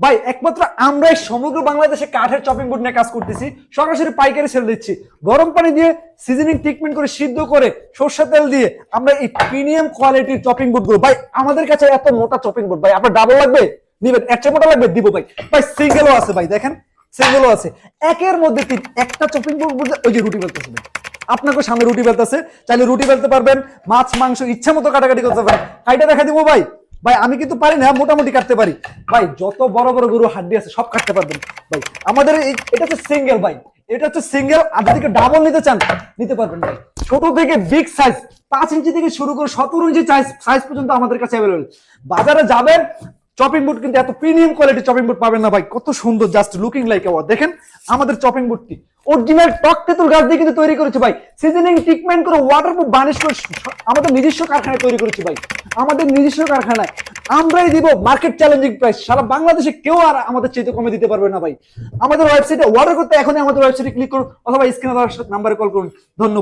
ভাই একমাত্র আমরাই সমগ্র বাংলাদেশে কাঠের চপিং বোর্ড নিয়ে কাজ করতেছি, সরাসরি পাইকারি সেল দিচ্ছি। গরম পানি দিয়ে সিজনিং ট্রিটমেন্ট করে সিদ্ধ করে সরষের তেল দিয়ে আমরা এই প্রিমিয়াম কোয়ালিটির চপিং বোর্ড গুলো, ভাই আমাদের কাছে এত মোটা চপিং বোর্ড, ভাই আপনার ডাবল লাগবে নিবেন, এর চেয়ে মোটা লাগবে দিব ভাই। ভাই সিঙ্গেলও আছে, ভাই দেখেন সিঙ্গেলও আছে, একের মধ্যে তিন। একটা চপিং বোর্ড বলতে ওই যে রুটি বেলতেছে ভাই, আপনাকে সামনে রুটি বেলতেছে, চাইলে রুটি বেলতে পারবেন, মাছ মাংস ইচ্ছা মতো কাটাকাটি করতে পারেন। কাইটা দেখা দিব ভাই। ভাই আমি কিন্তু পারি না, মোটামুটি কাটতে পারি ভাই, যত বড় বড় গরু হাড্ডি আছে সব কাটতে পারবেন ভাই। আমাদের এটা হচ্ছে সিঙ্গেল ভাই, এটা হচ্ছে সিঙ্গেল। আপনি থেকে ডাবল নিতে চান নিতে পারবেন ভাই। ছোট থেকে বিগ সাইজ 5 ইঞ্চি থেকে শুরু করে 17 ইঞ্চি সাইজ পর্যন্ত আমাদের কাছে অ্যাভেলেবল। বাজারে যাবেন, চপিং বোর্ড কিন্তু এত প্রিমিয়াম কোয়ালিটি চপিং বোর্ড পাবেন না ভাই। কত সুন্দর, জাস্ট লুকিং লাইক আওয়ার। দেখেন আমাদের চপিং বোর্ডটি অরিজিনাল টক তেঁতুল গাছ দিয়ে কিন্তু তৈরি করেছে ভাই, সিজনিং ট্রিটমেন্ট করে ওয়াটারপ্রুফ বার্নিশ করে আমাদের নিজস্ব কারখানায় তৈরি করেছি ভাই, আমাদের নিজস্ব কারখানায়। আমরাই দিব মার্কেট চ্যালেঞ্জিং প্রাইস, সারা বাংলাদেশে কেউ আর আমাদের চাইতে কমে দিতে পারবে না ভাই। আমাদের ওয়েবসাইটে অর্ডার করতে এখনই আমাদের ওয়েবসাইটে ক্লিক করুন অথবা স্ক্রিনে দেওয়া নাম্বারে কল করুন। ধন্যবাদ।